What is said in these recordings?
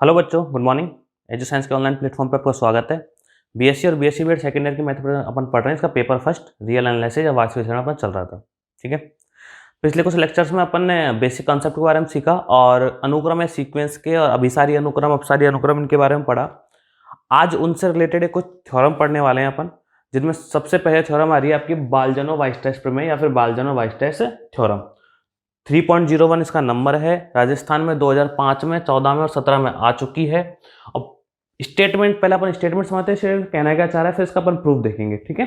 Hello बच्चों, good morning. Edu science के online platform पर आपका स्वागत है। बीएससी और बीएससी बीएड सेकेंड ईयर की मैथ अपन पढ़ रहे हैं। इसका पेपर फर्स्ट रियल एनालिसिस या वास्तविक विश्लेषण अपन चल रहा था। ठीक है, पिछले कुछ लेक्चर्स में अपन ने बेसिक कॉन्सेप्ट के बारे में सीखा और अनुक्रम या सीक्वेंस के और अभिसारी अनुक्रम अपसारी अनुक्रम इनके बारे में पढ़ा। आज उनसे रिलेटेड कुछ थ्योरम पढ़ने वाले हैं अपन, जिनमें सबसे पहले थ्योरम आ रही है आपकी बाल्जनो-वाइस्टेस प्रमेय या फिर बाल्जनो-वाइस्टेस थ्योरम। 3.01 इसका नंबर है। राजस्थान में 2005 में 14 में और 17 में आ चुकी है। अब स्टेटमेंट, पहले अपन स्टेटमेंट समझते हैं, कहना क्या चाह रहा है, फिर इसका अपन प्रूफ देखेंगे। ठीक है,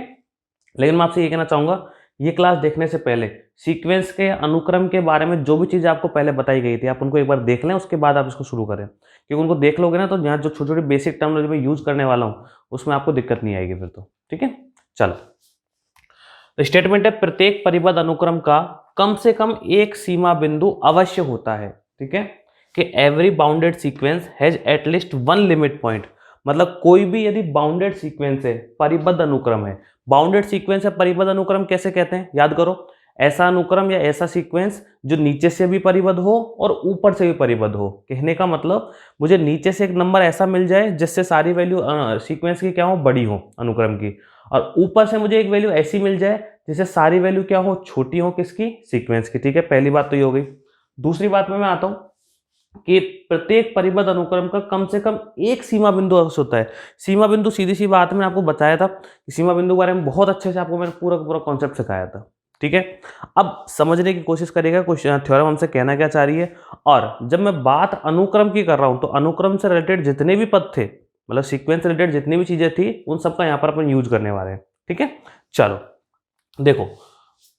लेकिन मैं आपसे ये कहना चाहूंगा, ये क्लास देखने से पहले सीक्वेंस के अनुक्रम के बारे में जो भी चीज़ आपको पहले बताई गई थी आप उनको एक बार देख लें, उसके बाद आप इसको शुरू करें। क्योंकि उनको देख लोगे ना तो यहाँ जो छोटी छोटी बेसिक टर्मिनोलॉजी में यूज करने वाला हूँ उसमें आपको दिक्कत नहीं आएगी फिर तो। ठीक है, चलो। तो स्टेटमेंट है, प्रत्येक परिबद्ध अनुक्रम का कम से कम एक सीमा बिंदु अवश्य होता है। ठीक है, कि every bounded sequence has at least one limit point. मतलब कोई भी यदि बाउंडेड सीक्वेंस है, परिबद्ध अनुक्रम है, बाउंडेड सीक्वेंस है परिबद्ध अनुक्रम कैसे कहते हैं, याद करो, ऐसा अनुक्रम या ऐसा सीक्वेंस जो नीचे से भी परिबद्ध हो और ऊपर से भी परिबद्ध हो। कहने का मतलब मुझे नीचे से एक नंबर ऐसा मिल जाए जिससे सारी वैल्यू सीक्वेंस की क्या हो, बड़ी हो अनुक्रम की, और ऊपर से मुझे एक वैल्यू ऐसी मिल जाए जिससे सारी वैल्यू क्या हो, छोटी हो, किसकी, सीक्वेंस की। ठीक है, पहली बात तो ये हो गई। दूसरी बात में मैं आता हूं कि प्रत्येक परिबद्ध अनुक्रम का कम से कम एक सीमा बिंदु अवश्य होता है। सीमा बिंदु सीधी सी बात मैंने आपको बताया था कि सीमा बिंदु के बारे में बहुत अच्छे से आपको मैंने पूरा पूरा कॉन्सेप्ट सिखाया था। ठीक है, अब समझने की कोशिश करिएगा कुछ थ्योरम हमसे कहना क्या चाह रही है। और जब मैं बात अनुक्रम की कर रहा हूं तो अनुक्रम से रिलेटेड जितने भी पद थे, मतलब सीक्वेंस से रिलेटेड जितनी भी चीजें थी, उन सबका यहाँ पर अपन यूज करने वाले हैं। ठीक है, चलो देखो,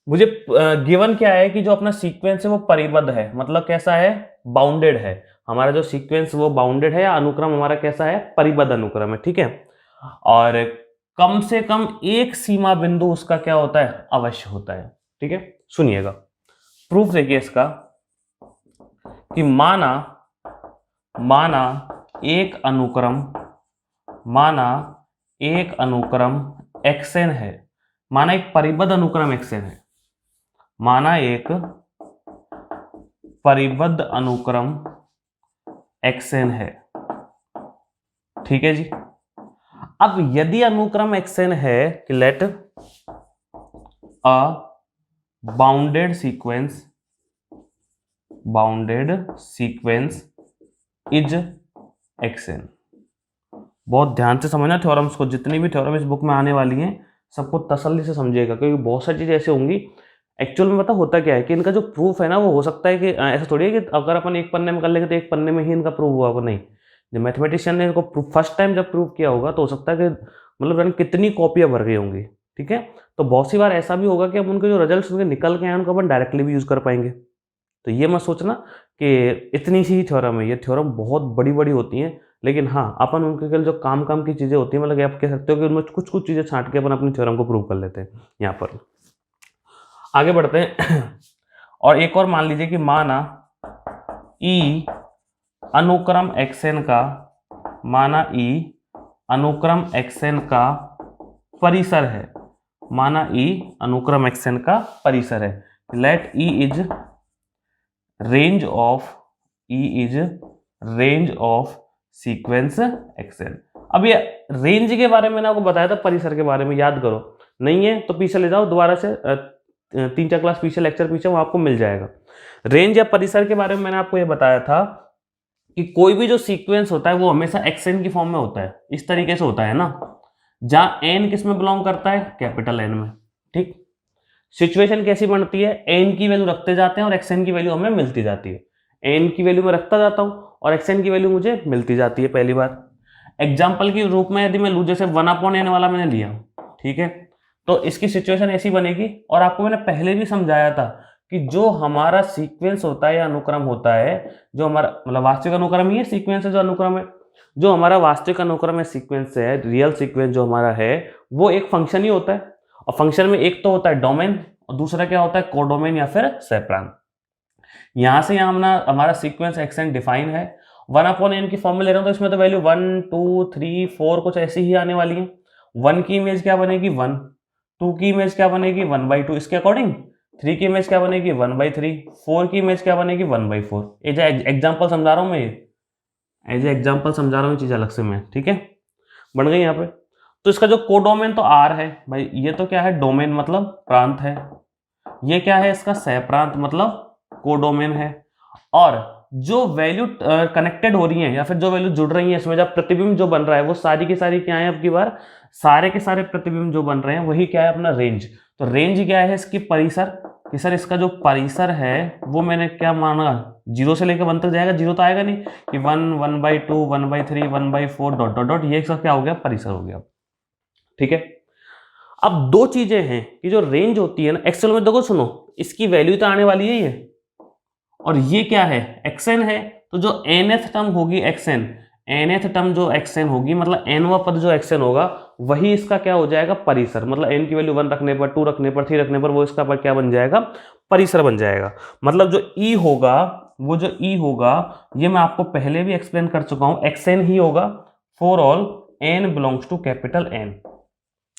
मुझे गिवन क्या है कि जो अपना सीक्वेंस है वो परिबद्ध है, मतलब कैसा है, बाउंडेड है। हमारा जो सीक्वेंस वो बाउंडेड है, या अनुक्रम हमारा कैसा है, परिबद्ध अनुक्रम है। ठीक है, और कम से कम एक सीमा बिंदु उसका क्या होता है, अवश्य होता है। ठीक है, सुनिएगा, प्रूफ देखिए इसका कि माना एक अनुक्रम xn है, माना एक परिबद्ध अनुक्रम xn है, माना एक परिबद्ध अनुक्रम xn है। ठीक है जी, अब यदि अनुक्रम xn है कि let a bounded sequence is xn। बहुत ध्यान से समझना थ्योरम्स को, जितनी भी थ्योरम इस बुक में आने वाली हैं सबको तसल्ली से समझिएगा, क्योंकि बहुत सारी चीजें ऐसे होंगी। एक्चुअल में पता होता क्या है कि इनका जो प्रूफ है ना, वो हो सकता है कि ऐसा थोड़ी है कि अगर अपन एक पन्ने में कर लेंगे तो एक पन्ने में ही इनका प्रूफ हुआ होगा, नहीं। जब मैथमेटिशियन ने इनको फर्स्ट टाइम जब प्रूव किया होगा तो हो सकता है कि मतलब कितनी कॉपियां भर गई होंगी। ठीक है, तो बहुत सी बार ऐसा भी होगा कि हम उनके जो रिजल्ट उनके निकल के आए उनको अपन डायरेक्टली भी यूज कर पाएंगे। तो ये मत सोचना कि इतनी सी ही थ्योरम है, ये थ्योरम बहुत बड़ी बड़ी होती हैं। लेकिन हाँ, अपन उनके केवल जो काम की चीज़ें होती हैं, मतलब आप कह सकते हो कि उनमें कुछ कुछ चीज़ें छांट के अपन अपनी थ्योरम को प्रूव कर लेते हैं। यहाँ पर आगे बढ़ते हैं और एक और मान लीजिए कि माना ई अनुक्रम xn का, माना ई अनुक्रम xn का परिसर है, माना ई अनुक्रम xn का परिसर है। Let E is range of sequence xn। अब ये रेंज के बारे में मैंने आपको बताया था, परिसर के बारे में याद करो, नहीं है तो पीछे ले जाओ दोबारा से, 3-4 क्लास पीछे, लेक्चर पीछे, वो आपको मिल जाएगा। रेंज या परिसर के बारे में मैंने आपको ये बताया था कि कोई भी जो सीक्वेंस होता है वो हमेशा xn की फॉर्म में होता है। इस तरीके से होता है ना, जहां n किस में बिलोंग करता है, कैपिटल N में। ठीक, सिचुएशन कैसी बनती है, n की वैल्यू रखते जाते हैं और xn की वैल्यू हमें मिलती जाती है। n की वैल्यू मैं रखता जाता हूं और xn की वैल्यू मुझे मिलती जाती है। पहली बार एग्जाम्पल के रूप में यदि मैं लूँ, जैसे 1/n वाला मैंने लिया, ठीक है, तो इसकी सिचुएशन ऐसी बनेगी। और आपको मैंने पहले भी समझाया था कि जो हमारा सीक्वेंस होता है या अनुक्रम होता है, जो हमारा मतलब वास्तविक अनुक्रम ही है, सीक्वेंस है जो अनुक्रम है, जो हमारा वास्तविक अनुक्रम है, सीक्वेंस है, रियल सीक्वेंस जो हमारा है, वो एक फंक्शन ही होता है। और फंक्शन में एक तो होता है डोमेन और दूसरा क्या होता है, कोडोमेन या फिर सेप्रान। यहां से यहां हमारा सीक्वेंस xn डिफाइन है। 1/n की फॉर्म में ले रहा हूं तो इसमें तो वैल्यू 1 2 3 4 कुछ ऐसी ही आने वाली है। 1 की इमेज क्या बनेगी 1, 2 की इमेज क्या बनेगी 1/2 इसके अकॉर्डिंग, 3 की इमेज क्या बनेगी 1/3, 4 की इमेज क्या बनेगी 1/4। ये जो एग्जाम्पल समझा रहा हूं मैं, ये एज ए एग्जाम्पल समझा रहा हूँ, चीज़ अलग से मैं, ठीक है, बन गई यहाँ पे। तो इसका जो कोडोमेन तो आर है भाई, ये तो क्या है, डोमेन मतलब प्रांत है, ये क्या है इसका सह प्रांत मतलब कोडोमेन है। और जो वैल्यू कनेक्टेड हो रही है या फिर जो वैल्यू जुड़ रही है इसमें, जब प्रतिबिंब जो बन रहा है वो सारी की सारी क्या है, अब की बार सारे के सारे प्रतिबिंब जो बन रहे हैं वही क्या है, अपना रेंज। तो रेंज क्या है इसकी, परिसर, कि सर इसका जो परिसर है वो मैंने क्या माना, 0 से लेकर 1 तक जाएगा, 0 तो आएगा नहीं, कि 1, 1/2, 1/3, 1/4 डॉट डॉट डॉट, ये सब क्या हो गया, परिसर हो गया, ठीक है। अब दो चीजें हैं कि जो रेंज होती है ना, एक्सेल में देखो सुनो, इसकी वैल्यू तो आने वाली है ये, और ये क्या है, एक्सएन है, तो जो nth टर्म होगी एक्सएन, nth टर्म जो एक्सएन होगी, मतलब nवां पद जो एक्सएन होगा वही इसका क्या हो जाएगा, परिसर। मतलब n की वैल्यू 1 रखने पर, 2 रखने पर, 3 रखने पर वो इसका पर क्या बन जाएगा, परिसर बन जाएगा। मतलब जो E होगा, वो जो E होगा, ये मैं आपको पहले भी एक्सप्लेन कर चुका हूं, एक्सएन ही होगा for all n belongs to capital N।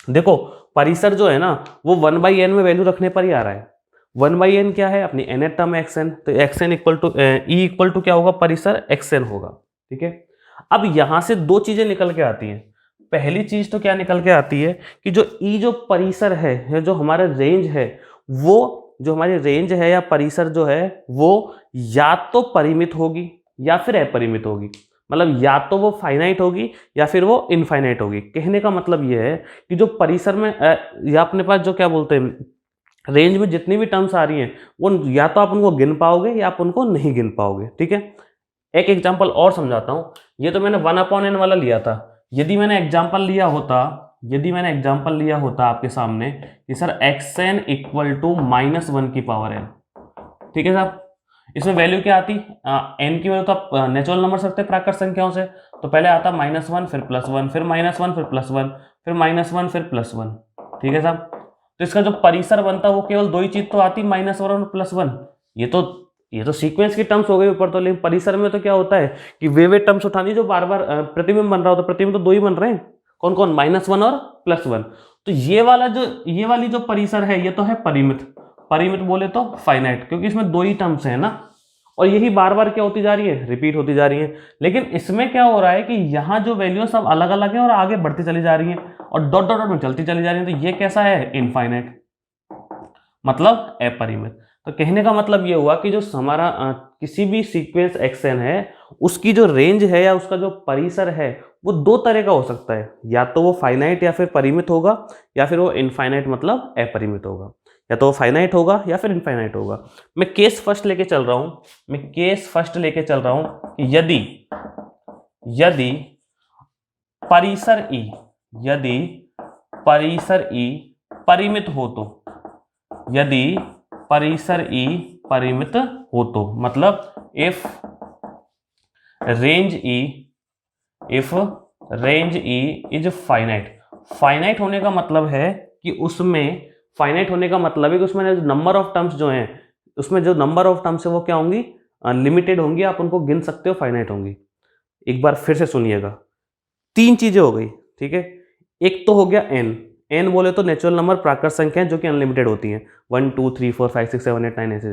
देखो परिसर जो है ना वो 1/n में वैल्यू रखने पर ही आ रहा है। 1/n क्या है, अपनी nth टर्म xn, तो xn equal to E equal to क्या होगा, परिसर xn होगा, ठीक है। अब यहां से दो चीजें निकल के आती हैं। पहली चीज तो क्या निकल के आती है कि जो ई जो परिसर है, जो हमारा रेंज है, वो जो हमारी रेंज है या परिसर जो है वो या तो परिमित होगी या फिर अपरिमित होगी। मतलब या तो वो फाइनाइट होगी या फिर वो इनफाइनाइट होगी। कहने का मतलब ये है कि जो परिसर में या अपने पास जो क्या बोलते हैं रेंज में जितनी भी टर्म्स आ रही हैं वो या तो आप उनको गिन पाओगे या आप उनको नहीं गिन पाओगे, ठीक है। एक एग्जांपल और समझाता हूं। ये तो मैंने 1/n वाला लिया था। यदि मैंने एग्जांपल लिया होता आपके सामने कि सर xn इक्वल टू -1 की पावर n, ठीक है साहब, इसमें वैल्यू क्या आती, n की वैल्यू तो आप नेचुरल नंबर सकते प्राकृत संख्याओं से, तो पहले आता -1 फिर +1 फिर -1 फिर +1 फिर -1 फिर +1, ठीक है साहब। तो इसका जो परिसर बनता है वो केवल दो ही चीज तो आती, -1 और +1। ये तो सीक्वेंस की टर्म्स हो गई ऊपर तो, लेकिन परिसर में तो क्या होता है कि वे टर्म्स उठानी जो बार बार प्रतिबिंब बन रहा होता है। प्रतिबिंब तो दो ही बन रहे हैं, कौन कौन, -1 और +1। तो ये वाली जो परिसर है ये तो है परिमित बोले तो फाइनाइट, क्योंकि इसमें दो ही टर्म्स है ना, और यही बार बार क्या होती जा रही है, रिपीट होती जा रही है। लेकिन इसमें क्या हो रहा है कि यहाँ जो वैल्यू सब अलग अलग है और आगे बढ़ती चली जा रही है और डॉट डॉट डॉट में चलती चली जा रही है, तो ये कैसा है, इनफाइनाइट, मतलब अपरिमित। तो कहने का मतलब ये हुआ कि जो हमारा किसी भी सीक्वेंस xn है उसकी जो रेंज है या उसका जो परिसर है वो दो तरह का हो सकता है, या तो वो फाइनाइट या फिर परिमित होगा, या फिर वो इनफाइनाइट मतलब अपरिमित होगा। या तो वो फाइनाइट होगा या फिर इनफाइनाइट होगा। मैं केस फर्स्ट लेके चल रहा हूं कि यदि परिसर E परिमित हो तो, यदि परिसर E परिमित हो तो, मतलब if range E is finite होने का मतलब है कि उसमें नंबर ऑफ टर्म्स जो हैं, उसमें जो नंबर ऑफ टर्म्स है वो क्या होंगी, लिमिटेड होंगी, आप उनको गिन सकते हो, फाइनाइट होंगी। एक बार फिर से सुनिएगा, तीन चीजें हो गई, ठीक है। एक तो हो गया n बोले तो नेचुरल नंबर प्राकृत संख्याएं जो कि अनलिमिटेड होती हैं, 1 2 3 4 5 6 7 8 9 ऐसे।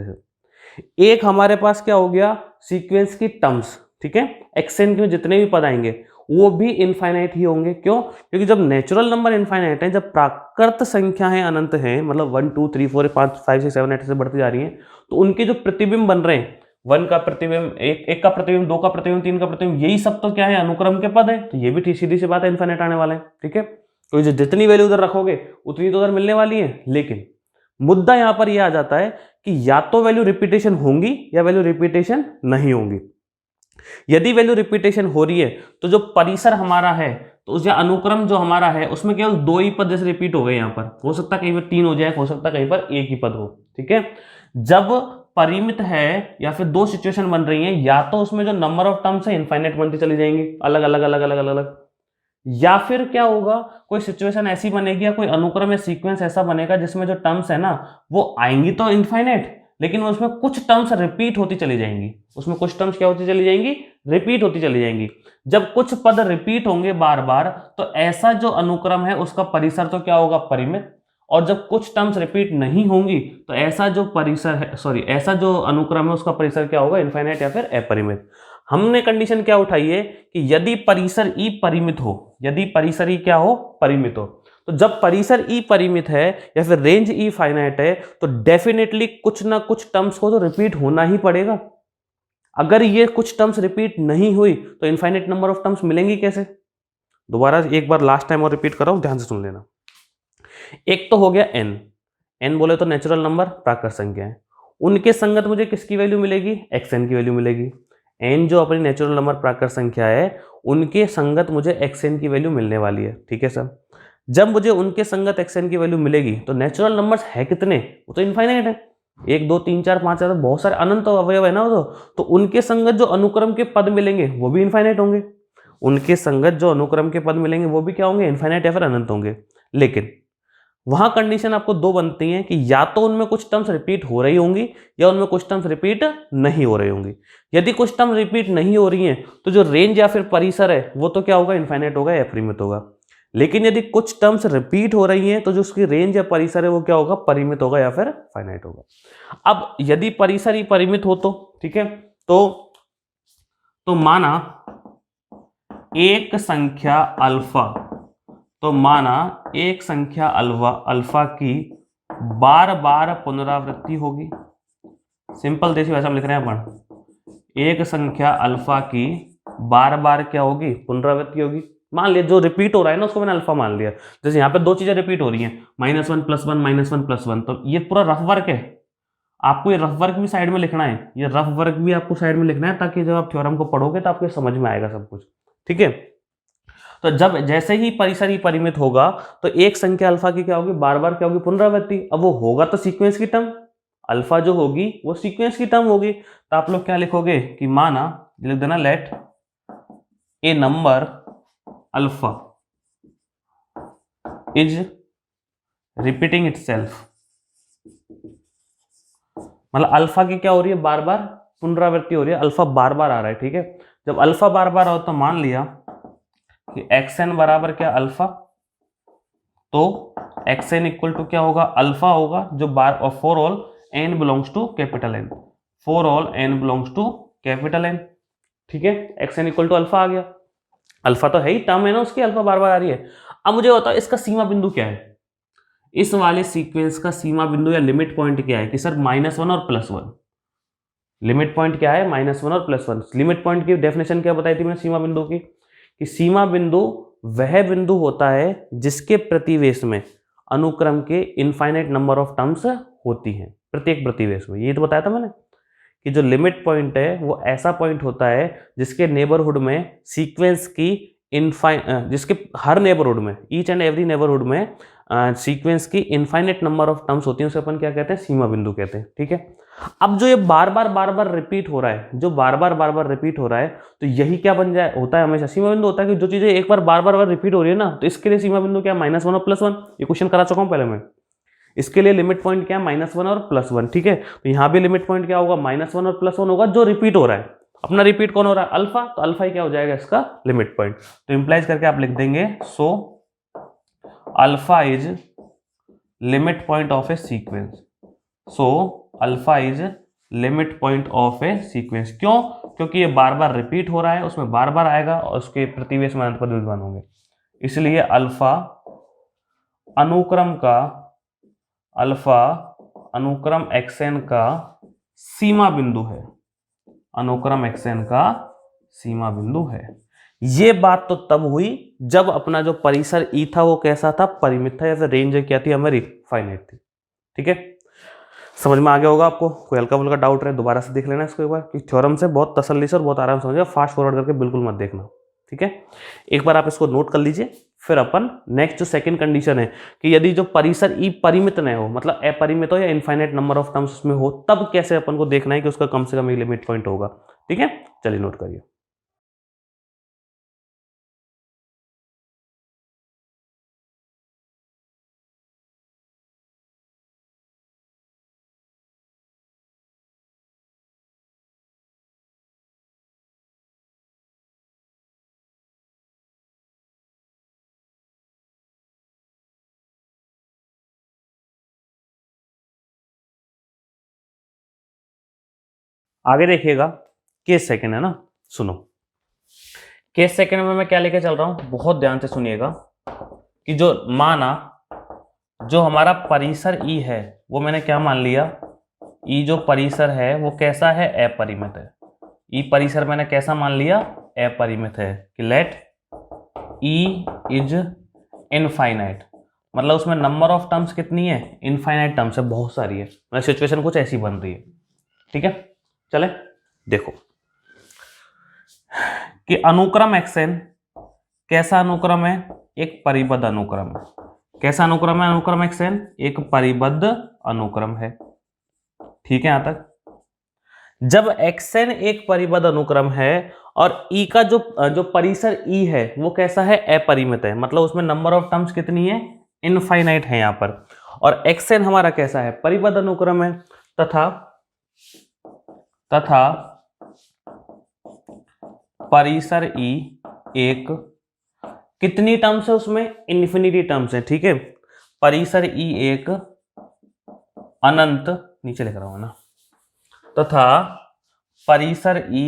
एक हमारे पास क्या हो गया, सीक्वेंस की टर्म्स, ठीक है। xn के जितने भी पद आएंगे वो भी इनफाइनाइट ही होंगे। क्यों, क्योंकि जब नेचुरल नंबर इनफाइनाइट है, जब प्राकृत संख्याएं अनंत हैं, मतलब 1 2 3 4 5 6 7 8 से बढ़ती जा रही हैं, तो उनके जो प्रतिबिंब बन रहे हैं, 1 का प्रतिबिंब, एक का प्रतिबिंब, 2 का प्रतिबिंब, 3 का प्रतिबिंब, यही सब तो क्या है, अनुक्रम के पद है। तो ये भी सीधी सी बात है, इनफाइनाइट आने वाला है, ठीक है। तो जितनी वैल्यू उधर रखोगे उतनी तो उधर मिलने वाली है। लेकिन मुद्दा यहां पर यह आ जाता है कि या तो वैल्यू रिपीटेशन होंगी या वैल्यू रिपीटेशन नहीं होंगी। यदि वैल्यू रिपीटेशन हो रही है तो जो परिसर हमारा है, तो उस अनुक्रम जो हमारा है उसमें केवल दो ही पद जैसे रिपीट हो गए, यहां पर हो सकता है कहीं पर 3 हो जाए, हो सकता है कहीं पर एक ही पद हो, ठीक है। जब परिमित है या फिर दो सिचुएशन बन रही हैं, या तो उसमें जो नंबर ऑफ टर्म्स है इनफाइनाइट बनती चली जाएंगी, अलग अलग अलग अलग अलग अलग, या फिर क्या होगा, कोई सिचुएशन ऐसी बनेगी या कोई अनुक्रम या सीक्वेंस ऐसा बनेगा जिसमें जो टर्म्स है ना वो आएंगी तो इनफाइनाइट, लेकिन उसमें कुछ टर्म्स रिपीट होती चली जाएंगी। उसमें कुछ टर्म्स क्या होती चली जाएंगी, रिपीट होती चली जाएंगी। जब कुछ पद रिपीट होंगे बार बार, तो ऐसा जो अनुक्रम है उसका परिसर तो क्या होगा, परिमित। और जब कुछ टर्म्स रिपीट नहीं होंगी तो ऐसा जो परिसर है, ऐसा जो अनुक्रम है उसका परिसर क्या होगा, इनफाइनाइट या फिर अपरिमित। हमने कंडीशन क्या उठाई है कि यदि परिसर ई परिमित हो, यदि परिसर ई क्या हो, परिमित हो, तो जब परिसर ई परिमित है या फिर रेंज ई फाइनाइट है तो डेफिनेटली कुछ ना कुछ टर्म्स को तो रिपीट होना ही पड़ेगा। अगर ये कुछ टर्म्स रिपीट नहीं हुई तो इनफाइनाइट नंबर ऑफ टर्म्स मिलेंगी कैसे? दोबारा एक बार लास्ट टाइम और रिपीट कर रहा हूं, ध्यान से सुन लेना। एक तो हो गया एन, एन बोले तो नेचुरल नंबर, प्राकृत संख्या है, उनके संगत मुझे किसकी वैल्यू मिलेगी, एक्स एन की वैल्यू मिलेगी। एन जो अपनी नेचुरल नंबर प्राकृत संख्या है उनके संगत मुझे एक्स एन की वैल्यू मिलने वाली है, ठीक है सर। जब मुझे उनके संगत एक्स एन की वैल्यू मिलेगी तो नेचुरल नंबर्स है कितने, वो तो इनफाइनाइट है, 1 2 3 4 5 6 बहुत सारे अनंत अवयव है ना वो तो उनके संगत जो अनुक्रम के पद मिलेंगे वो भी इनफाइनाइट होंगे, उनके संगत जो अनुक्रम के पद मिलेंगे वो भी क्या होंगे, इनफाइनाइट या फिर अनंत होंगे। लेकिन वहां कंडीशन आपको दो बनती हैं कि या तो उनमें कुछ टर्म्स रिपीट हो रही होंगी या उनमें कुछ टर्म्स रिपीट नहीं हो रही होंगी। यदि कुछ टर्म रिपीट नहीं हो रही हैं तो जो रेंज या फिर परिसर है वो तो क्या होगा, इनफाइनाइट होगा या परिमित होगा। लेकिन यदि कुछ टर्म्स रिपीट हो रही हैं तो जो उसकी रेंज या परिसर है वो क्या होगा, परिमित होगा या फिर फाइनाइट होगा। अब यदि परिसर ही परिमित हो तो ठीक है, तो माना एक संख्या अल्फा, तो माना एक संख्या अल्फा की बार बार पुनरावृत्ति होगी। सिंपल देसी भाषा में लिख रहे हैं अपन, एक संख्या अल्फा की बार बार क्या होगी, पुनरावृत्ति होगी। मान लिया जो रिपीट हो रहा है ना उसको मैंने अल्फा मान लिया, जैसे यहाँ पे दो चीजें रिपीट हो रही हैं, -1 + 1 -1 + 1, तो ये पूरा रफ वर्क है। आपको ये रफ वर्क भी साइड में लिखना है, ये रफ वर्क भी आपको साइड में लिखना है ताकि जब आप थ्योरम को पढ़ोगे तो आपको समझ में आएगा सब कुछ, ठीक है। तो जब जैसे ही परिसर ही परिमित होगा तो एक संख्या अल्फा की क्या होगी, बार बार क्या होगी, पुनरावृत्ति। अब वो होगा तो सीक्वेंस की टर्म, अल्फा जो होगी वो सीक्वेंस की टर्म होगी। तो आप लोग क्या लिखोगे कि माना, लिख देना let a number alpha is repeating itself, मतलब अल्फा की क्या हो रही है, बार बार पुनरावृत्ति हो रही है, अल्फा बार बार आ रहा है, ठीक है। जब अल्फा बार बार हो तो मान लिया कि एक्स एन बराबर क्या, अल्फा, तो एक्स एन इक्वल टू क्या होगा, अल्फा होगा, जो बार और for all n belongs to capital n, for all n belongs to capital n, ठीक है। X n equal to alpha आ गया, अल्फा तो है ही, टर्म है ना उसकी, अल्फा बार बार आ रही है। अब मुझे बताओ इसका सीमा बिंदु क्या है, इस वाले सीक्वेंस का सीमा बिंदु या लिमिट पॉइंट क्या है कि सर -1 और +1। लिमिट पॉइंट क्या है, -1 और +1। लिमिट पॉइंट की डेफिनेशन क्या बताई थी मैंने सीमा बिंदु की, कि सीमा बिंदु वह बिंदु होता है जिसके प्रतिवेश में अनुक्रम के इनफाइनाइट नंबर ऑफ टर्म्स होती हैं, प्रत्येक प्रतिवेश में। ये तो बताया था मैंने कि जो लिमिट पॉइंट है वो ऐसा पॉइंट होता है जिसके नेबरहुड में सीक्वेंस की जिसके हर नेबरहुड में, ईच एंड एवरी नेबरहुड में सीक्वेंस की इनफाइनाइट नंबर ऑफ टर्म्स होती हैं, उसे अपन क्या कहते हैं, सीमा बिंदु कहते हैं, ठीक है। अब जो ये बार बार रिपीट हो रहा है, जो बार बार रिपीट हो रहा है, तो यही क्या बन जाए, होता है हमेशा सीमा बिंदु होता है कि जो चीजें एक बार रिपीट हो रही है ना, तो इसके लिए सीमा बिंदु क्या, -1 और +1। ये क्वेश्चन करा चुका हूं पहले मैं। इसके लिए लिमिट पॉइंट क्या है, -1 और +1, ठीक है। तो यहां भी लिमिट पॉइंट क्या होगा, -1 और +1 होगा, जो रिपीट हो रहा है। अपना रिपीट कौन हो रहा है, अल्फा, तो अल्फा ही क्या हो जाएगा इसका लिमिट पॉइंट। तो इंप्लाइज करके आप लिख देंगे, so alpha is limit point of A sequence, so alpha is limit point of A sequence. क्यों, क्योंकि ये बार बार रिपीट हो रहा है, उसमें बार बार आएगा और उसके प्रतिवेश में अनंत पद विद्यमान होंगे, इसलिए अल्फा अनुक्रम का, अल्फा अनुक्रम xn का सीमा बिंदु है, अनुक्रम xn का सीमा बिंदु है। ये बात तो तब हुई जब अपना जो परिसर ई था वो कैसा था, परिमित था, या फिर रेंज क्या थी हमारी, फाइनाइट थी, ठीक है। समझ में आ गया होगा आपको, कोई हल्का फुल्का डाउट रहे दोबारा से देख लेना इसको एक बार, कि थ्योरम से बहुत तसल्ली से और बहुत आराम से समझिए, फास्ट फॉरवर्ड करके बिल्कुल मत देखना, ठीक है। एक बार आप इसको नोट कर लीजिए, फिर अपन नेक्स्ट जो सेकंड कंडीशन है कि यदि जो परिसर ई परिमित न हो, मतलब अपरिमित हो या इनफाइनाइट नंबर ऑफ टर्म्स उसमें हो, तब कैसे अपन को देखना है कि उसका कम से कम एक लिमिट पॉइंट होगा, ठीक है। चलिए नोट करिए। आगे देखिएगा, केस सेकंड है ना, सुनो, केस सेकंड में मैं क्या लेके चल रहा हूं, बहुत ध्यान से सुनिएगा कि जो माना जो हमारा परिसर ई है वो मैंने क्या मान लिया, ई जो परिसर है वो कैसा है, अपरिमित है। ई परिसर मैंने कैसा मान लिया, अपरिमित है, कि लेट ई इज इनफाइनाइट, मतलब उसमें नंबर ऑफ टर्म्स कितनी है, इनफाइनाइट टर्म्स है, बहुत सारी है, मतलब सिचुएशन कुछ ऐसी बन रही है। ठीक है, चले देखो कि अनुक्रम xn कैसा अनुक्रम है, एक परिबद्ध अनुक्रम है। कैसा अनुक्रम है, अनुक्रम xn एक परिबद्ध अनुक्रम है। ठीक है, यहां तक। जब xn एक परिबद्ध अनुक्रम है और e का जो परिसर e है वो कैसा है, अपरिमित है, मतलब उसमें नंबर ऑफ टर्म्स कितनी है, इनफाइनाइट है यहां पर, और xn हमारा कैसा है, परिबद्ध अनुक्रम है, तथा परिसर e एक कितनी टर्म्स है उसमें, इन्फिनिटी टर्म्स है। ठीक है, परिसर e एक अनंत, नीचे लिख रहा हूं ना, तथा परिसर e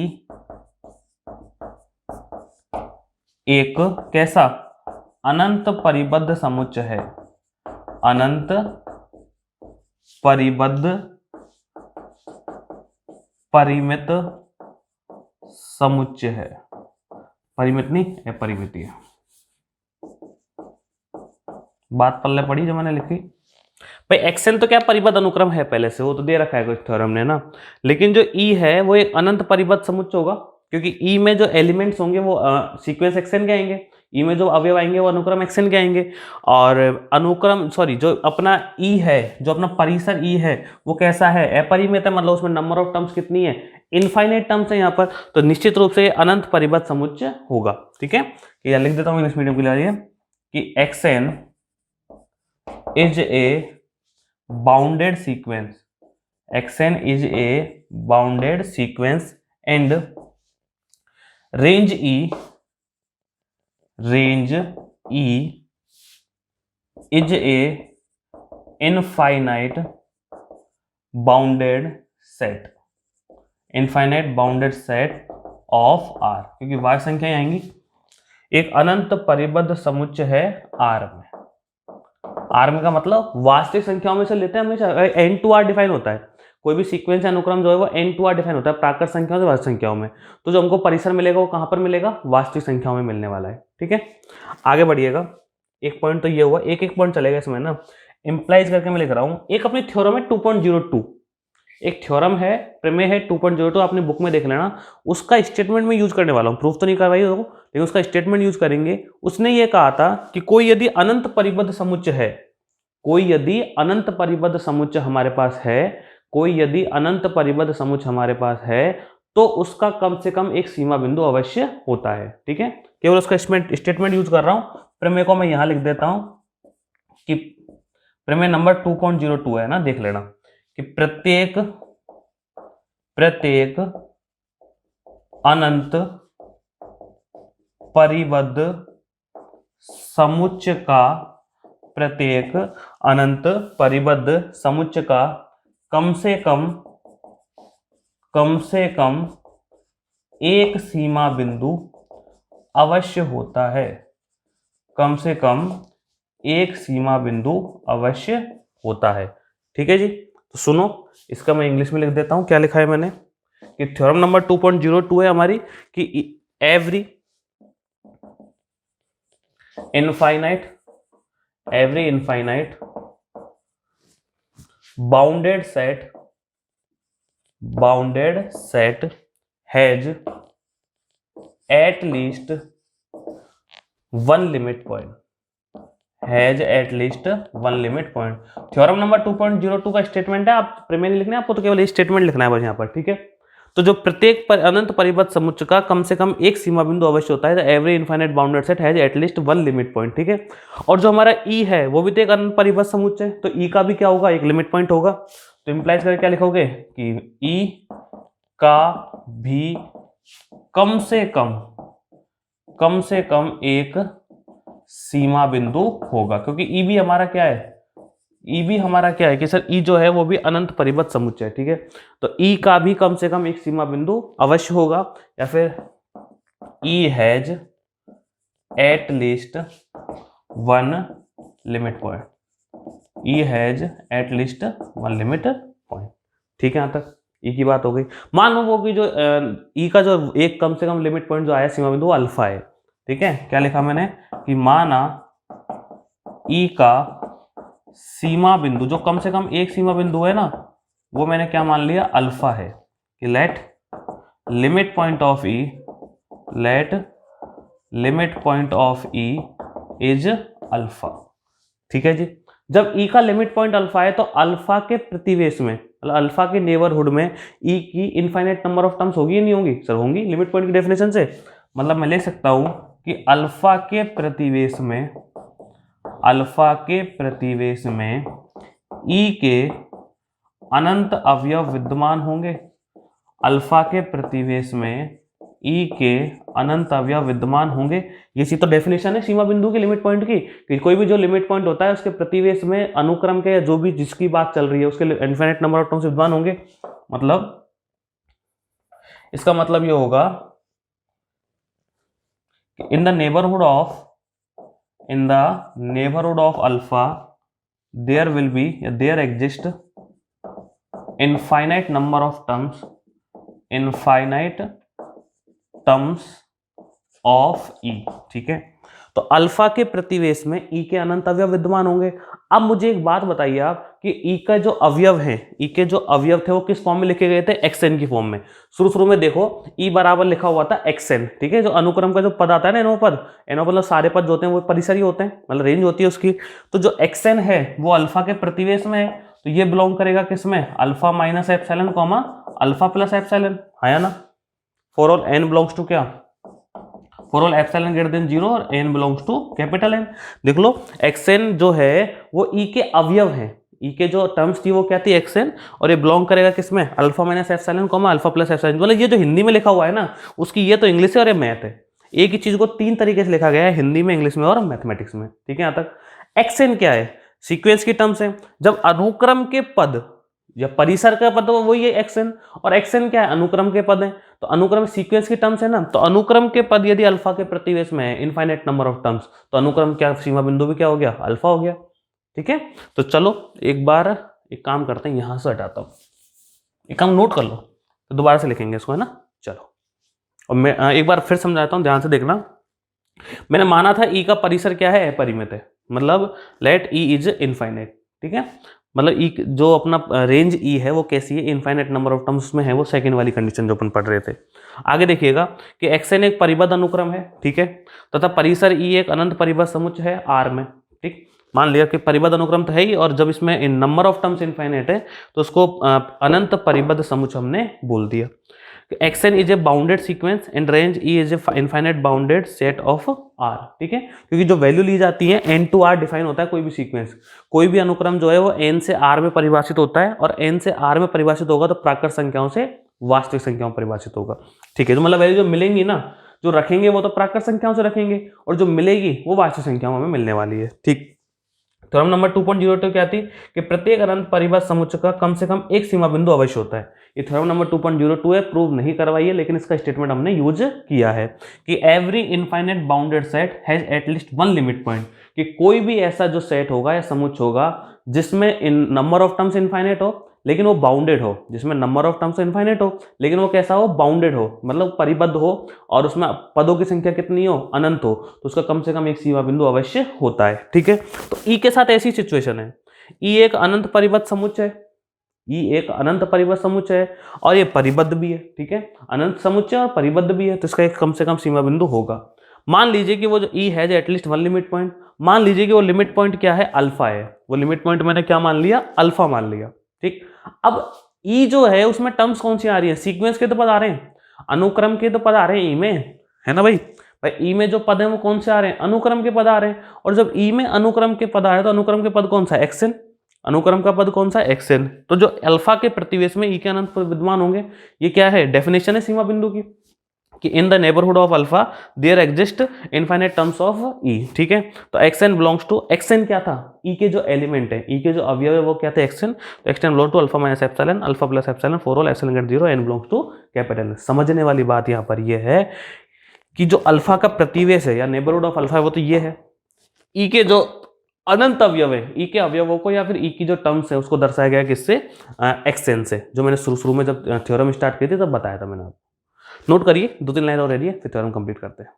एक कैसा, अनंत परिबद्ध समुच्चय है, अनंत परिबद्ध परिमित समुच्चय है, परिमित नहीं अपरिमित है। बात पल्ले पड़ी जो मैंने लिखी भाई, xn तो क्या परिबद्ध अनुक्रम है पहले से, वो तो दे रखा है कुछ थ्योरम ने ना, लेकिन जो e है वो एक अनंत परिबद्ध समुच्चय होगा, क्योंकि e में जो एलिमेंट्स होंगे वो सीक्वेंस xn के आएंगे, e में जो अवयव आएंगे वो अनुक्रम xn के आएंगे, और अनुक्रम जो अपना e है, जो अपना परिसर e है वो कैसा है, अपरिमित है, मतलब उसमें नंबर ऑफ टर्म्स कितनी है, इनफाइनाइट टर्म्स है यहाँ पर, तो निश्चित रूप से अनंत परिबद्ध समुच्चय होगा। ठीक है, यह लिख देता हूँ इंग्लिश मीडियम के लिए कि xn is a bounded sequence, xn is a bounded sequence and range E is a infinite bounded set of R, क्योंकि वार संख्या आएंगी, एक अनंत परिबद्ध समुच्चय है R में। R में का मतलब वास्तविक संख्याओं में से लेते हैं हमेशा, n टू r डिफाइन होता है, कोई भी सीक्वेंस अनुक्रम जो है वो n टू r डिफाइन होता है प्राकृत संख्याओं से वास्तविक संख्याओं में, तो जो हमको परिसर मिलेगा वो कहां पर मिलेगा, वास्तविक संख्याओं में मिलने वाला है। ठीक है, आगे बढ़िएगा, एक पॉइंट तो ये हुआ, एक एक पॉइंट चलेगा इसमें ना, इंप्लाइज करके मैं लिख रहा हूं, एक अपनी थ्योरम है 2.02, एक थ्योरम है, प्रमेय है 2.02, आपने बुक में देख लेना, उसका स्टेटमेंट में यूज करने वाला हूं, प्रूफ तो नहीं करवाई हो, लेकिन उसका स्टेटमेंट यूज करेंगे। उसने ये कहा था कि कोई यदि अनंत परिबद्ध समुच्चय है, कोई यदि अनंत परिबद्ध समुच्चय हमारे पास है, कोई यदि अनंत परिबद्ध समुच्चय हमारे पास है, तो उसका कम से कम एक सीमा बिंदु अवश्य होता है। ठीक है, केवल उसका स्टेटमेंट यूज कर रहा हूं, प्रमेय को मैं यहां लिख देता हूं कि प्रमेय नंबर 2.02 है ना, देख लेना कि प्रत्येक अनंत परिबद्ध समुच्चय का, प्रत्येक अनंत परिबद्ध समुच्चय का कम से कम एक सीमा बिंदु अवश्य होता है, कम से कम एक सीमा बिंदु अवश्य होता है। ठीक है जी, तो सुनो, इसका मैं इंग्लिश में लिख देता हूं, क्या लिखा है मैंने कि थ्योरम नंबर 2.02 है हमारी कि every infinite bounded set has at least one limit point, theorem number 2.02 का स्टेटमेंट है, आप प्रमेय नहीं लिखना है आपको, तो केवल ये स्टेटमेंट लिखना है बस यहाँ पर। ठीक है, तो जो प्रत्येक अनंत परिबद्ध समुच्चय का कम से कम एक सीमा बिंदु अवश्य होता है, every infinite bounded set has at least one limit point. ठीक है, और जो हमारा ई है वो भी तो एक अनंत परिबद्ध समुच्चय है, तो ई का भी क्या होगा, एक लिमिट पॉइंट होगा, तो इंप्लाइज करके क्या लिखोगे कि ई का भी कम से कम एक सीमा बिंदु होगा, क्योंकि ई भी हमारा क्या है, ई भी हमारा क्या है कि सर ई जो है वो भी अनंत परिबद्ध समुच्चय है। ठीक है, तो ई का भी कम से कम एक सीमा बिंदु अवश्य होगा, या फिर E has at least one limit point, E has at least one limit point. ठीक है, यहां तक ई की बात हो गई। मान लो वो कि जो ई का जो एक कम से कम लिमिट पॉइंट जो आया सीमा बिंदु वो अल्फा है। ठीक है, क्या लिखा मैंने कि माना ई का सीमा बिंदु जो कम से कम एक सीमा बिंदु है ना, वो मैंने क्या मान लिया, अल्फा है। कि let limit point of E, let limit point of E is alpha. ठीक है जी, जब ई का लिमिट पॉइंट अल्फा है तो अल्फा के प्रतिवेश में, मतलब अल्फा के नेबरहुड में ई की इनफाइनाइट नंबर ऑफ टर्म्स होगी या नहीं होंगी? सर होंगी, लिमिट पॉइंट की डेफिनेशन से। मतलब मैं ले सकता हूं कि अल्फा के प्रतिवेश में, अल्फा के प्रतिवेश में ई के अनंत अवयव विद्यमान होंगे। अल्फा के प्रतिवेश में ई के अनंत अवयव विद्यमान होंगे। ये सी तो डेफिनेशन है सीमा बिंदु के लिमिट पॉइंट की, कि कोई भी जो लिमिट पॉइंट होता है उसके प्रतिवेश में अनुक्रम के या जो भी जिसकी बात चल रही है उसके इनफाइनाइट नंबर ऑफ टर्म्स विद्यमान होंगे। मतलब इसका मतलब ये होगा कि in the neighbourhood of alpha there will be, there exist infinite number of terms, infinite terms of E. ठीक है, तो अल्फा के प्रतिवेश में ई के अनंत अवयव विद्यमान होंगे। अब मुझे एक बात बताइए आप कि ई का जो अवयव है, ई के जो अवयव थे वो किस फॉर्म में लिखे गए थे? एक्सएन की फॉर्म में। शुरू में देखो ई बराबर लिखा हुआ था एक्सएन। ठीक है, जो अनुक्रम का जो पद आता है ना, एनो पद, एनो मतलब सारे पद जो होते हैं वो परिसर ही होते हैं, मतलब रेंज होती है उसकी। तो जो एक्सएन है वो अल्फा के प्रतिवेश में है, तो ये बिलोंग करेगा किसमें? Alpha minus epsilon comma alpha plus epsilon, है ना। For all n belongs to क्या? For all epsilon greater than 0 और n belongs to capital n. देख लो एक्सएन जो है वो ई के अवयव है, ई के जो टर्म्स थी वो क्या थी? एक्सएन, और ये बिलोंग करेगा किसमें? Alpha minus epsilon comma alpha plus epsilon. मतलब ये जो हिंदी में लिखा हुआ है ना उसकी ये तो इंग्लिश है और ये मैथ है। एक ही चीज को तीन तरीके से लिखा गया है, हिंदी में, इंग्लिश में और मैथमेटिक्स में। ठीक है, यहां तक एक्सएन क्या है? सीक्वेंस की टर्म्स है। जब अनुक्रम के पद या परिसर का पद वही है एक्सएन, और एक्सएन क्या है? अनुक्रम के पद है। तो अनुक्रम सीक्वेंस की टर्म्स है ना, तो अनुक्रम के पद यदि अल्फा के प्रतिवेश में है, इनफाइनाइट नंबर ऑफ टर्म्स, तो अनुक्रम क्या सीमा बिंदु भी क्या हो गया? अल्फा हो गया। ठीक है, तो चलो एक बार एक काम करते हैं, यहां से हटाता हूं, एक काम नोट कर लो, तो दोबारा से लिखेंगे इसको, है ना। चलो, और मैं एक बार फिर समझाता हूं, ध्यान से देखना। मैंने माना था ई का परिसर क्या है? अपरिमित है, मतलब लेट ई इज इनफाइनाइट। ठीक है, मतलब ई जो अपना रेंज ई है वो कैसी है? इनफाइनाइट नंबर ऑफ टर्म्स में है, वो सेकंड वाली कंडीशन जो अपन पढ़ रहे थे। आगे देखिएगा कि एक्सएन एक परिबद्ध अनुक्रम है। ठीक है, तथा परिसर ई एक अनंत परिबद्ध समुच्चय है आर में। ठीक, मान लिया कि परिबद्ध अनुक्रम तो है ही, और जब इसमें इन नंबर ऑफ टर्म्स इनफाइनाइट है तो उसको अनंत परिबद्ध समुच्चय हमने बोल दिया। X n is a bounded sequence and range E is a infinite bounded set of R. ठीक है, क्योंकि जो वैल्यू ली जाती है एन टू आर डिफाइन होता है कोई भी सीक्वेंस, कोई भी अनुक्रम जो है वो एन से आर में परिभाषित होता है, और एन से आर में परिभाषित होगा तो प्राकृत संख्याओं से वास्तविक संख्याओं में परिभाषित होगा। ठीक है, तो मतलब वैल्यू जो मिलेंगी ना, जो रखेंगे वो तो प्राकृत संख्याओं से रखेंगे, और जो मिलेगी वो वास्तविक संख्याओं में मिलने वाली है। ठीक, थ्योरम नंबर 2.02 क्या थी कि प्रत्येक अनंत परिबद्ध समुच्चय का कम से कम एक सीमा बिंदु अवश्य होता है। ये थ्योरम नंबर 2.02 है, प्रूव नहीं करवाई है, लेकिन इसका स्टेटमेंट हमने यूज किया है कि every infinite bounded set has at least one limit point, कि कोई भी ऐसा जो सेट होगा या समुच्चय होगा जिसमें इन नंबर ऑफ टर्म्स इनफाइनाइट हो लेकिन वो बाउंडेड हो, जिसमें नंबर ऑफ टर्म्स इनफाइनाइट हो लेकिन वो कैसा हो? बाउंडेड हो, मतलब परिबद्ध हो, और उसमें पदों की संख्या कितनी हो? अनंत हो, तो उसका कम से कम एक सीमा बिंदु अवश्य होता है। ठीक है, तो ई के साथ ऐसी सिचुएशन है, ई एक अनंत परिबद्ध समुच्चय है, ई एक अनंत परिबद्ध समुच्चय है और ये परिबद्ध भी है। ठीक है, अनंत समुच्चय और परिबद्ध भी है, तो इसका एक कम से कम सीमा बिंदु होगा। मान लीजिए कि वो जो ई है एटलीस्ट वन लिमिट पॉइंट, मान लीजिए कि वो लिमिट पॉइंट क्या है? अल्फा है। वो लिमिट पॉइंट मैंने क्या मान लिया? अल्फा मान लिया। ठीक, अब ई जो है उसमें टर्म्स कौन सी आ रही है? सीक्वेंस के तो पद आ रहे हैं, अनुक्रम के तो पद आ रहे हैं ई में, है ना भाई। भाई ई में जो पद है वो कौन से आ रहे हैं? अनुक्रम के पद आ रहे हैं, और जब ई में अनुक्रम के पद आ रहे हैं तो अनुक्रम के पद कौन सा? एक्सएन। अनुक्रम का पद कौन सा? एक्सएन। तो जो अल्फा के प्रतिवेश में ई के अनंत पद विद्यमान होंगे, ये क्या है? डेफिनेशन है सीमा बिंदु की, कि in the neighbourhood of alpha there exist infinite terms of E. ठीक है, तो एक्सएन बिलोंग्स टू, एक्सएन क्या था? ई के जो एलिमेंट है, ई के जो अवयव है वो क्या थे? एक्सएन। तो x n belong to alpha minus epsilon alpha plus epsilon for all epsilon greater 0 n belongs to capital. समझने वाली बात यहाँ पर ये है कि जो अल्फा का प्रतिवेश है या नेबरहुड ऑफ अल्फा है वो तो ये है, ई के जो अनंत अवयव है, ई के अवयवों को या फिर ई की जो टर्म्स है उसको दर्शाया गया किससे, एक्सएन से, जो मैंने शुरू में जब थ्योरम स्टार्ट की थी तब बताया था मैंने आपको। नोट करिए, 2-3 लाइन और रेडी है, फिर थ्योरम कंप्लीट करते हैं।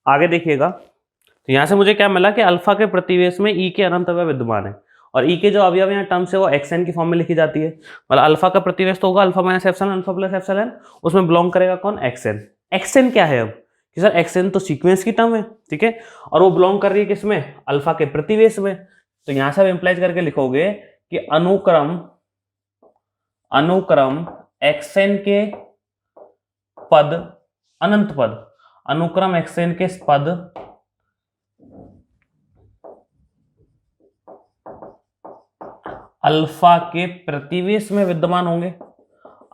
आगे देखिएगा, तो यहाँ से मुझे क्या मिला कि अल्फा के प्रतिवेश में ई के अनंत अवयव विद्यमान है, और ई के जो अवयव यहाँ टर्म्स है वो एक्सएन की फॉर्म में लिखी जाती है। मतलब अल्फा का प्रतिवेश तो होगा alpha minus epsilon, alpha plus epsilon, उसमें बिलोंग करेगा कौन, एक्सएन। एक्सएन क्या है अब कि सर एक्सएन तो सीक्वेंस की टर्म है, ठीक है, और वो बिलोंग कर रही है किसमें, अल्फा के प्रतिवेश में। तो यहाँ से आप इंप्लाइज करके लिखोगे कि अनुक्रम एक्सएन के पद, अनंत पद, अनुक्रम एक्सएन के पद अल्फा के प्रतिवेश में विद्यमान होंगे।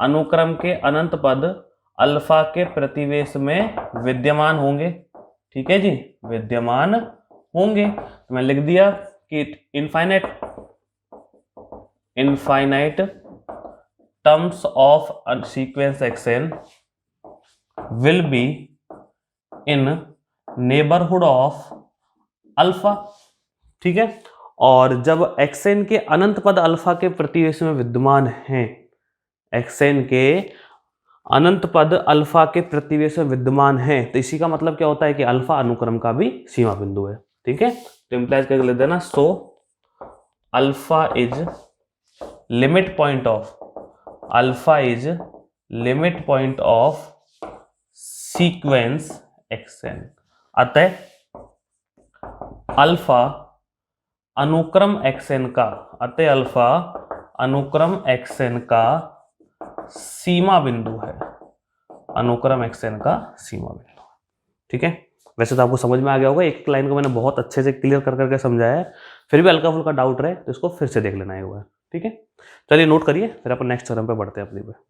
अनुक्रम के अनंत पद अल्फा के प्रतिवेश में विद्यमान होंगे, ठीक है जी, विद्यमान होंगे। तो मैं लिख दिया कि infinite terms of sequence xn will be in neighbourhood of alpha, ठीक है। और जब एक्सएन के अनंत पद अल्फा के प्रतिवेश में विद्यमान हैं, एक्सएन के अनंत पद अल्फा के प्रतिवेश में विद्यमान हैं, तो इसी का मतलब क्या होता है कि अल्फा अनुक्रम का भी सीमा बिंदु है, ठीक है। तो इंप्लाइज करके लिख देना, so alpha is limit point of sequence xn. अतः अल्फा अनुक्रम एक्सएन का सीमा बिंदु है, अनुक्रम एक्सएन का सीमा बिंदु, ठीक है। वैसे तो आपको समझ में आ गया होगा, एक लाइन को मैंने बहुत अच्छे से क्लियर कर करके समझाया है, फिर भी हल्का फुल्का डाउट रहे तो इसको फिर से देख लेना एक बार, ठीक है। चलिए नोट करिए, फिर अपन नेक्स्ट थ्योरम पे बढ़ते हैं अपनी पे।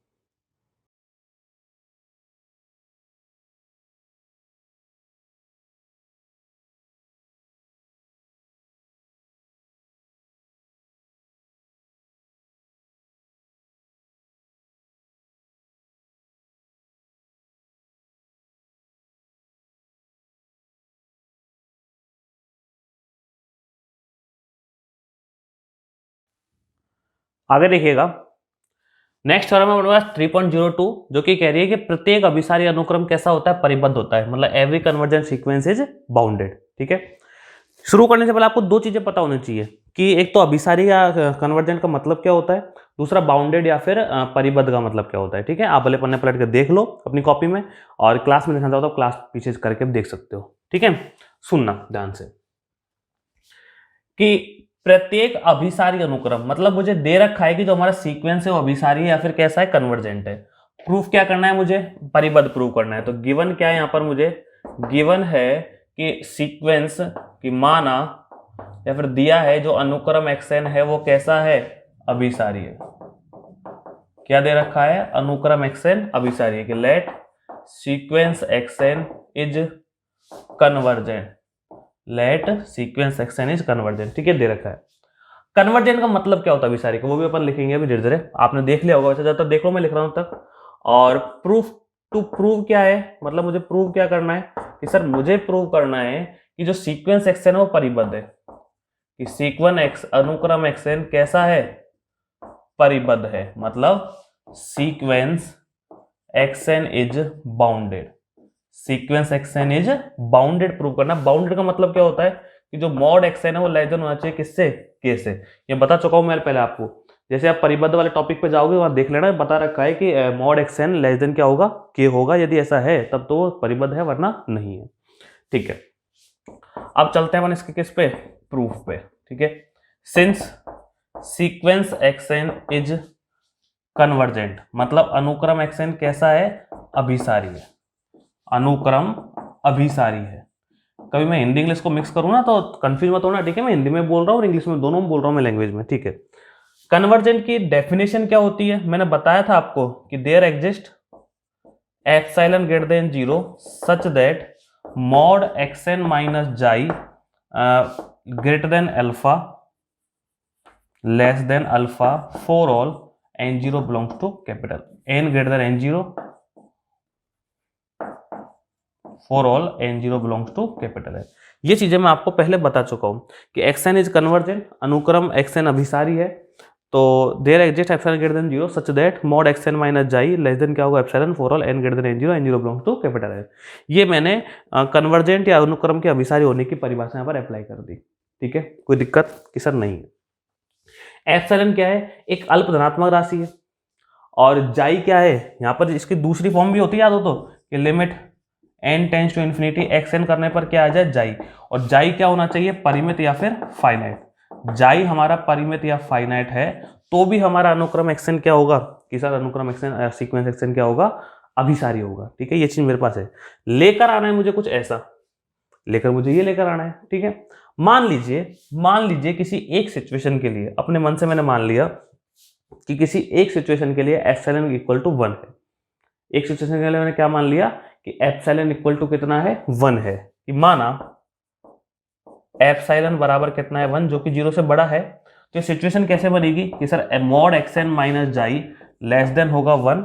आगे देखिएगा, नेक्स्ट थ्योरम है हमारे पास 3.02, जो कि कह रही है कि प्रत्येक अभिसारी अनुक्रम कैसा होता है, परिबद्ध होता है, मतलब every convergent sequence is bounded, ठीक है। शुरू करने से पहले आपको दो चीजें पता होनी चाहिए कि एक तो अभिसारी या कन्वर्जेंट का मतलब क्या होता है, दूसरा बाउंडेड या फिर परिबद्ध का मतलब क्या होता है, ठीक है। आप भले पन्ने पलट के देख लो अपनी कॉपी में, और क्लास में लिखना चाहो तो क्लास पीछे करके देख सकते हो, ठीक है। सुनना ध्यान से कि प्रत्येक अभिसारी अनुक्रम, मतलब मुझे दे रखा है कि जो हमारा सीक्वेंस है वो अभिसारी है या फिर कैसा है, कन्वर्जेंट है। प्रूफ क्या करना है मुझे, परिबद्ध प्रूफ करना है। तो गिवन क्या है यहाँ पर, मुझे गिवन है कि सीक्वेंस की माना या फिर दिया है जो अनुक्रम एक्सएन है वो कैसा है, अभिसारी है। क्या दे रखा है, अनुक्रम एक्सएन अभिसारी है, कि let sequence x n is convergent, let sequence x n is convergent, ठीक है, दे रखा है। कन्वर्जेंट का मतलब क्या होता है अभिसारी का, वो भी अपन लिखेंगे अभी धीरे धीरे, आपने देख लिया होगा, वैसे ज्यादातर देख लो, मैं लिख रहा हूं तक। और प्रूफ, टू प्रूव क्या है, मतलब मुझे प्रूव क्या करना है कि सर मुझे प्रूव करना है कि जो सीक्वेंस एक्सएन है वो परिबद्ध है, कि सीक्वेंस अनुक्रम एक्सएन कैसा है, परिबद्ध है, मतलब sequence x n is bounded, sequence x n is bounded prove करना। बाउंडेड का मतलब क्या होता है कि जो मॉड एक्सएन है वो लेस देन होना चाहिए किससे, के से। ये बता चुका हूँ मैं पहले आपको, जैसे आप परिबद्ध वाले टॉपिक पे जाओगे वहां देख लेना, बता रखा है कि मॉड xn लेस देन क्या होगा, के होगा। यदि ऐसा है तब तो वो परिबद्ध है, वरना नहीं है। ठीक है, अब चलते हैं अपन इसके किस पे, प्रूफ पे। ठीक है, since sequence xn is convergent, मतलब अनुक्रम xn कैसा है, अभिसारी है। अनुक्रम अभिसारी है। कभी मैं हिंदी इंग्लिश को मिक्स करूँ ना तो कंफ्यूज मत होना, ठीक है। मैं हिंदी में बोल रहा हूँ और इंग्लिश में, दोनों में बोल रहा हूँ मैं लैंग्वेज में, ठीक है। कन्वर्जेंट की डेफिनेशन क्या होती है, मैंने बताया था आपको कि there exist epsilon greater than 0 such that mod xn minus जाई greater than alpha less than alpha for all n0 belongs to capital, n greater than n0 for all n0 belongs to capital है। ये चीजें मैं आपको पहले बता चुका हूं कि xn इज कन्वर्जेंट, अनुक्रम xn अभिसारी है। तो there exist epsilon greater than 0 such that mod xn minus xi less than क्या होगा, epsilon for all n greater than n0 belongs to capital है। ये मैंने कन्वर्जेंट या अनुक्रम के अभिसारी होने की परिभाषा यहाँ पर अप्लाई कर दी। ठीक है, कोई दिक्कत की सर नहीं है। एप्सिलॉन क्या है, एक अल्प धनात्मक राशि है, और जाई क्या है, यहाँ पर इसकी दूसरी फॉर्म भी होती है, याद हो तो, कि limit n tends to infinity xn करने पर क्या आ जाए, जाई। और जाई क्या होना चाहिए, परिमित या फिर फाइनाइट। जाई हमारा परिमित या फाइनाइट है तो भी हमारा अनुक्रम xn क्या होगा कि सर अनुक्रम xn सीक्वेंस xn क्या होगा, अभिसारी होगा। ठीक है, ये चीज मेरे पास है। लेकर आना है मुझे कुछ ऐसा, मुझे ये लेकर आना है। ठीक है, मान लीजिए किसी एक सिचुएशन के लिए, अपने मन से मैंने मान लिया कि किसी एक सिचुएशन के लिए एप्सिलॉन इक्वल टू 1 है। एक सिचुएशन के लिए मैंने क्या मान लिया कि एप्सिलॉन इक्वल टू कितना है, 1 है। कि माना एप्सिलॉन बराबर कितना है, 1, जो कि 0 से बड़ा है। तो ये सिचुएशन कैसे बनेगी कि sir mod xn minus xi less then होगा 1,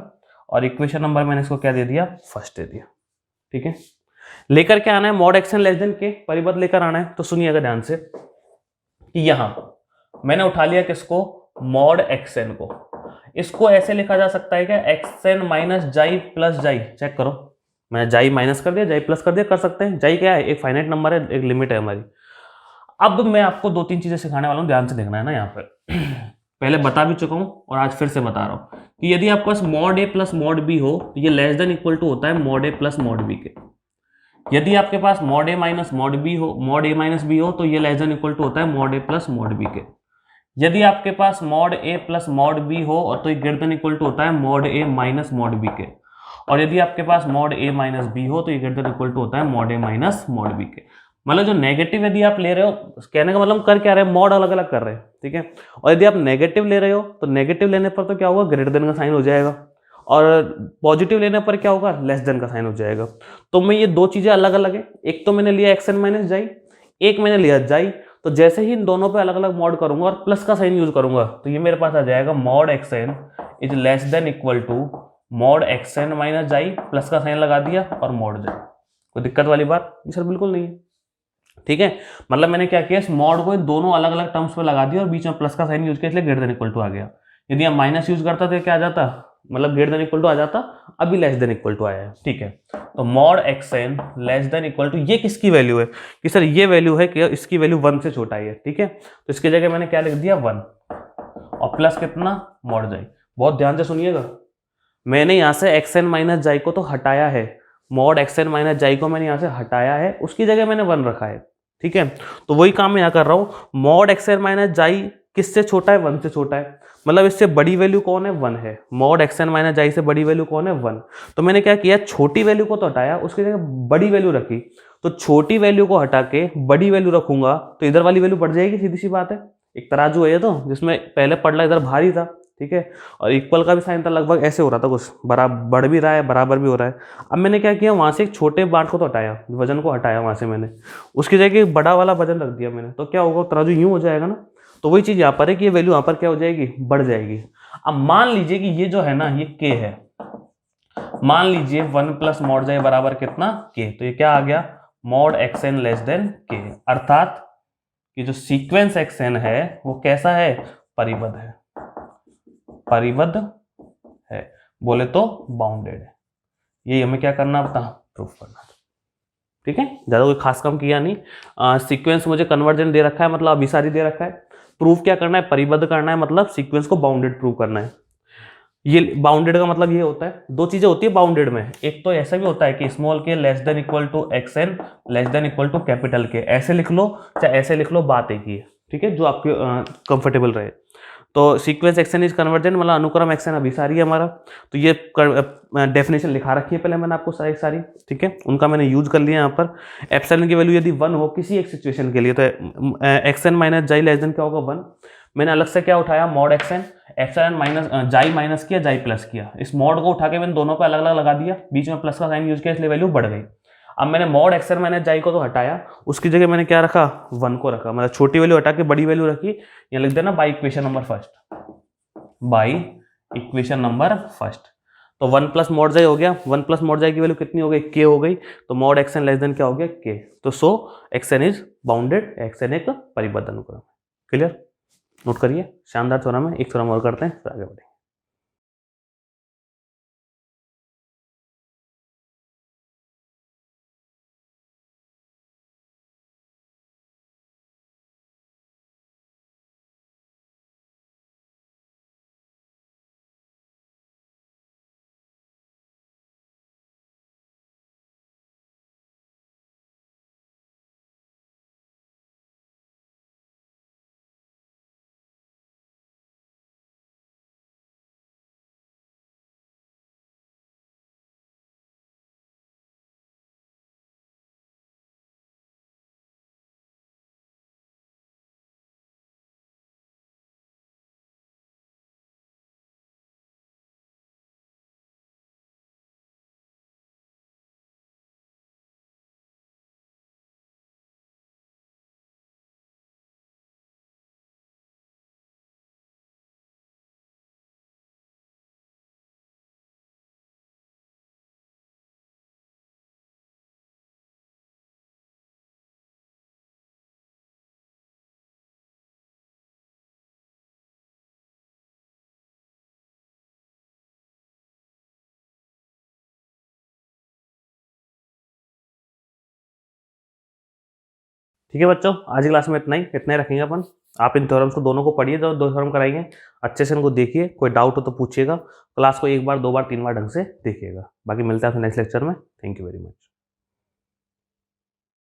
और इक्वेशन नंबर मैंने इसको क्या दे दिया, फर्स्ट दे दिया। ठीक है, लेकर क्या आना है, मॉड xn लेस देन के, परिबद्ध लेकर आना है। तो सुनिएगा ध्यान से कि यहां मैंने उठा लिया किसको, मॉड xn को। इसको ऐसे लिखा जा सकता है क्या, xn माइनस जाई प्लस जाई। चेक करो, मैंने जाई माइनस कर दिया, जाई प्लस कर दिया, कर सकते हैं। जाई क्या है, एक फाइनाइट नंबर है, एक लिमिट है हमारी। अब मैं आपको 2-3 चीजें सिखाने वाला हूं, ध्यान से देखना है ना यहाँ पर। पहले बता भी चुका हूं और आज फिर से बता रहा हूं कि यदि आपके पास मॉड ए प्लस मॉड बी हो तो ये लेस देन इक्वल टू होता है मॉड ए प्लस मॉड बी के। यदि आपके पास मॉड ए माइनस मॉड बी हो, मॉड ए माइनस बी हो, तो ये लेस देन इक्वल टू होता है मॉड ए प्लस मॉड बी के। यदि आपके पास मॉड ए प्लस मॉड बी हो और तो ये ग्रेटर देन इक्वल टू होता है मॉड ए माइनस मॉड बी के। और यदि आपके पास मॉड ए माइनस बी हो तो ये ग्रेटर देन इक्वल टू होता है मॉड ए माइनस मॉड बी के। मतलब जो नेगेटिव यदि आप ले रहे हो, कहने का मतलब कर क्या रहे हैं, मॉड अलग अलग कर रहे हैं। ठीक है, और यदि आप नेगेटिव ले रहे हो तो नेगेटिव लेने पर तो क्या होगा, ग्रेटर देन का साइन हो जाएगा, और पॉजिटिव लेने पर क्या होगा, लेस देन का साइन हो जाएगा। तो मैं ये दो चीजें अलग अलग है, एक तो मैंने लिया xn माइनस जाई, एक मैंने लिया जाई। तो जैसे ही इन दोनों पे अलग अलग मॉड करूंगा और प्लस का साइन यूज करूंगा तो ये मेरे पास आ जाएगा mod xn is less than equal to mod xn minus xi, plus का साइन लगा दिया और मॉड जाई। कोई दिक्कत वाली बात सर बिल्कुल नहीं है। ठीक है, मतलब मैंने क्या किया, इस मॉड को इन दोनों अलग अलग टर्म्स पे लगा दिया और बीच में प्लस का साइन यूज किया, इसलिए ग्रेटर देन इक्वल टू आ गया। यदि हम माइनस यूज करता तो क्या आ जाता, मतलब ग्रेटर देन इक्वल टू आ जाता, अभी लेस देन इक्वल टू आया है। ठीक है, तो mod xn less than equal to, ये किसकी वैल्यू है कि सर ये वैल्यू है कि इसकी वैल्यू 1 से छोटा है। ठीक है, तो इसकी जगह मैंने क्या लिख दिया, 1, और प्लस कितना, मॉड जाई। बहुत ध्यान से सुनिएगा, मैंने यहाँ से xn माइनस जाई को तो हटाया है, मॉड xn माइनस जाई को मैंने यहाँ से हटाया है, उसकी जगह मैंने 1 रखा है। ठीक है, तो वही काम मैं यहाँ कर रहा हूँ। मॉड xn माइनस जाई किससे छोटा है, 1 से छोटा है, मतलब इससे बड़ी वैल्यू कौन है, 1 है। मॉड xn माइनस जाई से बड़ी वैल्यू कौन है, 1। तो मैंने क्या किया, छोटी वैल्यू को तो हटाया, उसकी जगह बड़ी वैल्यू रखी। तो छोटी वैल्यू को हटा के बड़ी वैल्यू रखूंगा तो इधर वाली वैल्यू बढ़ जाएगी, सीधी सी बात है। एक तराजू है ये तो, जिसमें पहले पड़ला इधर भारी था। ठीक है, और इक्वल का भी साइन था, लगभग ऐसे हो रहा था, कुछ बराबर बढ़ भी रहा है, बराबर भी हो रहा है। अब मैंने क्या किया, वहां से एक छोटे बांट को तो हटाया, वजन को हटाया वहां से मैंने, उसकी जगह एक बड़ा वाला वजन रख दिया मैंने। तो क्या होगा, तराजू यूं हो जाएगा ना। तो वही चीज यहाँ पर है कि ये वैल्यू यहाँ पर क्या हो जाएगी, बढ़ जाएगी। अब मान लीजिए कि ये जो है ना, ये k है, मान लीजिए 1 प्लस मॉड जाई बराबर कितना, k। तो ये क्या आ गया, mod xn less then k, अर्थात कि जो सीक्वेंस xn है वो कैसा है, परिबद्ध है। परिबद्ध है बोले तो बाउंडेड है। ये हमें क्या करना पता, प्रूफ करना। ठीक है, ज्यादा कोई खास काम किया नहीं। सीक्वेंस मुझे कन्वर्जेंट दे रखा है, मतलब अभिसारी दे रखा है। प्रूफ क्या करना है, परिबद्ध करना है, मतलब सीक्वेंस को बाउंडेड प्रूव करना है। ये बाउंडेड का मतलब ये होता है, दो चीजें होती है बाउंडेड में, एक तो ऐसा भी होता है कि small K less than equal to x n less than equal to capital K, ऐसे लिख लो चाहे ऐसे लिख लो, बात एक ही है, ठीक है, जो आपके कंफर्टेबल रहे। तो सीक्वेंस एक्सएन इज कन्वर्जेंट, मतलब अनुक्रम एक्सएन अभी सारी है हमारा। तो ये डेफिनेशन लिखा रखी है पहले मैंने आपको सारी सारी, ठीक है, उनका मैंने यूज कर लिया यहाँ पर। एप्सिलॉन की वैल्यू यदि 1 हो किसी एक सिचुएशन के लिए, तो X N minus xi less than क्या होगा 1। मैंने अलग से क्या उठाया, मॉड एक्सएन, एप्सिलॉन माइनस जाई माइनस किया, जाई प्लस किया, इस मॉड को उठा के मैंने दोनों पे अलग अलग लगा दिया, बीच में प्लस का साइन यूज किया, इसलिए वैल्यू बढ़ गई। अब मैंने मॉड एक्सएन माइनस जाई को तो हटाया, उसकी जगह मैंने क्या रखा, 1 को रखा, मतलब छोटी वैल्यू हटा के बड़ी वैल्यू रखी। ये लिख देना by equation number first, by equation number first. तो 1 प्लस मॉड जाई हो गया, 1 प्लस मॉड जाई की वैल्यू कितनी हो गई, के हो गई। तो मॉड एक्सएन लेस देन क्या हो गया, के। तो सो एक्सएन इज बाउंडेड, एक्सएन एक परिबद्ध अनुक्रम। क्लियर, नोट करिए, शानदार थ्योरम है, एक थ्योरम और करते हैं फिर आगे बढ़ेंगे। ठीक है बच्चों, आज की क्लास में इतना ही रखेंगे अपन। आप इन थ्योरम्स को दोनों को पढ़िए, जो 2 थ्योरम कराएंगे अच्छे से इनको देखिए, कोई डाउट हो तो पूछिएगा, क्लास को 1 बार 2 बार 3 बार ढंग से देखिएगा। बाकी मिलता है नेक्स्ट लेक्चर में। Thank you very much.